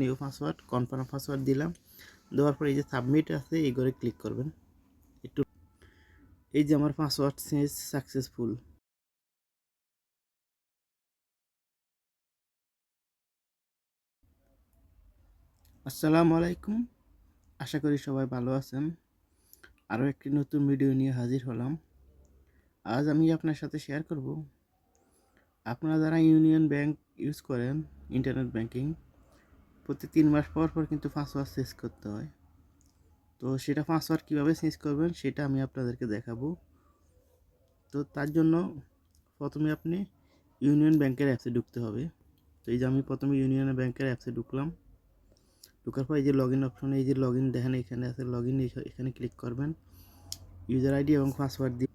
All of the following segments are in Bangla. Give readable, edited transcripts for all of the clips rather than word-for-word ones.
নিউ পাসওয়ার্ড কনফার্ম পাসওয়ার্ড দিলাম। দেওয়ার পরে এই যে সাবমিট আছে এই করে ক্লিক করবেন। একটু এই যে আমার পাসওয়ার্ড চেঞ্জ সাকসেসফুল। আসসালামু আলাইকুম, আশা করি সবাই ভালো আছেন। আরও একটি নতুন ভিডিও নিয়ে হাজির হলাম। আজ আমি আপনার সাথে শেয়ার করব, আপনারা যারা ইউনিয়ন ব্যাংক ইউজ করেন ইন্টারনেট ব্যাংকিং, প্রতি 3 মাস পর পর কিন্তু পাসওয়ার্ড চেঞ্জ করতে হয়। তো সেটা পাসওয়ার্ড কীভাবে চেঞ্জ করবেন সেটা আমি আপনাদেরকে দেখাবো। তো তার জন্য প্রথমে আপনি ইউনিয়ন ব্যাংকের অ্যাপসে ঢুকতে হবে। তো এই যে আমি প্রথমে ইউনিয়ন ব্যাংকের অ্যাপসে ঢুকলাম। ঢোকার পর এই যে লগ ইন অপশনে এই যে লগ ইন দেখেন এখানে আছে লগ ইন, এখানে ক্লিক করবেন। ইউজার আইডি এবং পাসওয়ার্ড দিয়ে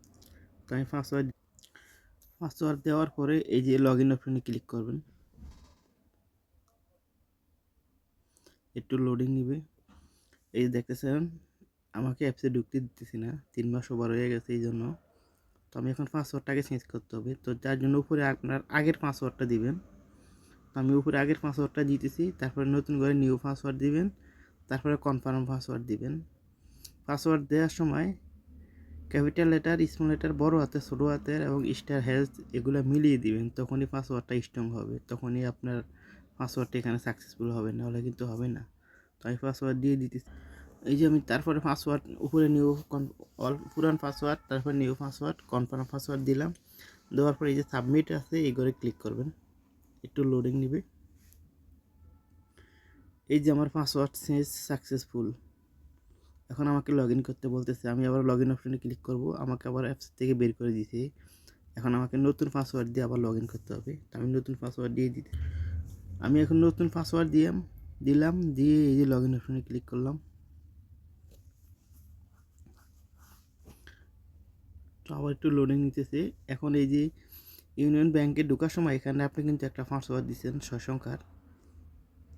তো আমি পাসওয়ার্ড দেওয়ার পরে এই যে লগ ইন অপশনে ক্লিক করবেন। একটু লোডিং নিবে। এই যে দেখতেছেন আমাকে অ্যাপসে ঢুকতে দিতেছি না, 3 মাস ওভার হয়ে গেছে এই জন্য। তো আমি এখন পাসওয়ার্ডটাকে চেঞ্জ করতে হবে। তো যার জন্য উপরে আপনার আগের পাসওয়ার্ডটা দিবেন। তো আমি উপরে আগের পাসওয়ার্ডটা দিতেছি, তারপরে নতুন করে নিউ পাসওয়ার্ড দিবেন, তারপরে কনফার্ম পাসওয়ার্ড দিবেন। পাসওয়ার্ড দেওয়ার সময় ক্যাপিটাল লেটার, স্মল লেটার, বড় হাতের, ছোটো হাতের এবং স্টার হ্যাশ এগুলো মিলিয়ে দিবেন। তখনই পাসওয়ার্ডটা স্ট্রং হবে, তখনই আপনার পাসওয়ার্ডটা এখানে সাকসেসফুল হবে, না হলে কিন্তু হবে না। তো আমি পাসওয়ার্ড দিয়ে দিতেছি। এই যে আমি তারপরে পাসওয়ার্ড উপরে নিউ অল পুরান পাসওয়ার্ড, তারপর নিউ পাসওয়ার্ড কনফার্ম পাসওয়ার্ড দিলাম। দেওয়ার পরে এই যে সাবমিট আছে এই করে ক্লিক করবেন। একটু লোডিং নেবে। এই যে আমার পাসওয়ার্ড চেঞ্জ সাকসেসফুল। এখন আমাকে লগ ইন করতে বলতেছে, আমি আবার লগ ইন অপশনে ক্লিক করব। আমাকে আবার অ্যাপস থেকে বের করে দিয়েছে। এখন আমাকে নতুন পাসওয়ার্ড দিয়ে আবার লগ ইন করতে হবে। আমি নতুন পাসওয়ার্ড দিয়ে দিতে আমি এখন নতুন পাসওয়ার্ড দিলাম, দিয়ে এই যে লগ ইন অপশনে ক্লিক করলাম। তো আবার একটু লোডিং নিতেছে। এখন এই যে ইউনিয়ন ব্যাংকে ঢোকার সময় এখানে আপনি কিন্তু একটা পাসওয়ার্ড দিচ্ছেন 6 সংখ্যার।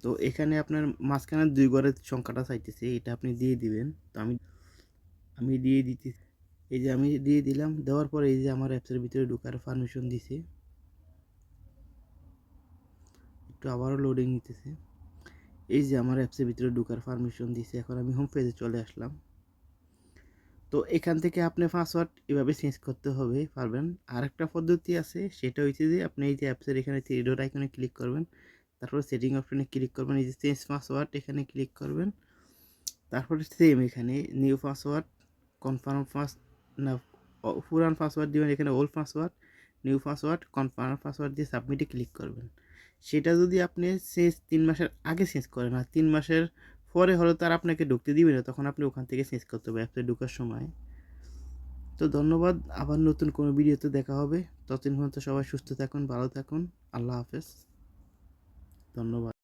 তো এখানে আপনার মাঝখানে 2 ঘরের সংখ্যাটা চাইতেছে, এটা আপনি দিয়ে দিবেন। তো আমি দিয়ে দিতেছি। এই যে আমি দিয়ে দিলাম। দেওয়ার পরে এই যে আমার অ্যাপসের ভিতরে ঢোকার পারমিশন দিছে। একটু আবারও লোডিং নিতেছে। এই যে আমার অ্যাপসের ভিতরে ঢোকার পারমিশন দিছে। এখন আমি হোম পেজে চলে আসলাম। তো এখান থেকে আপনি পাসওয়ার্ড এভাবে চেঞ্জ করতে হবে পারবেন। আরেকটা পদ্ধতি আছে, সেটা হচ্ছে যে আপনি এই যে অ্যাপসের এখানে থ্রি ডট আইকনে ক্লিক করবেন, তারপর সেটিং অপশনে ক্লিক করবেন, এই যে চেঞ্জ পাসওয়ার্ড এখানে ক্লিক করবেন। তারপরে সেম এখানে নিউ পাসওয়ার্ড কনফার্ম না পুরান পাসওয়ার্ড দিবেন, এখানে old password, new password confirm password দিয়ে সাবমিটে ক্লিক করবেন। সেটা যদি আপনি 3 মাসের আগে চেঞ্জ করেন, আর 3 মাসের পরে হলে তার আপনাকে ঢুকতে দিবে না, তখন আপনি ওখান থেকে চেঞ্জ করতে হবে অ্যাপসে ঢোকার সময়। তো ধন্যবাদ, আবার নতুন কোনো ভিডিওতে দেখা হবে। ততদিন পর্যন্ত সবাই সুস্থ থাকুন, ভালো থাকুন। আল্লাহ হাফেজ, ধন্যবাদ।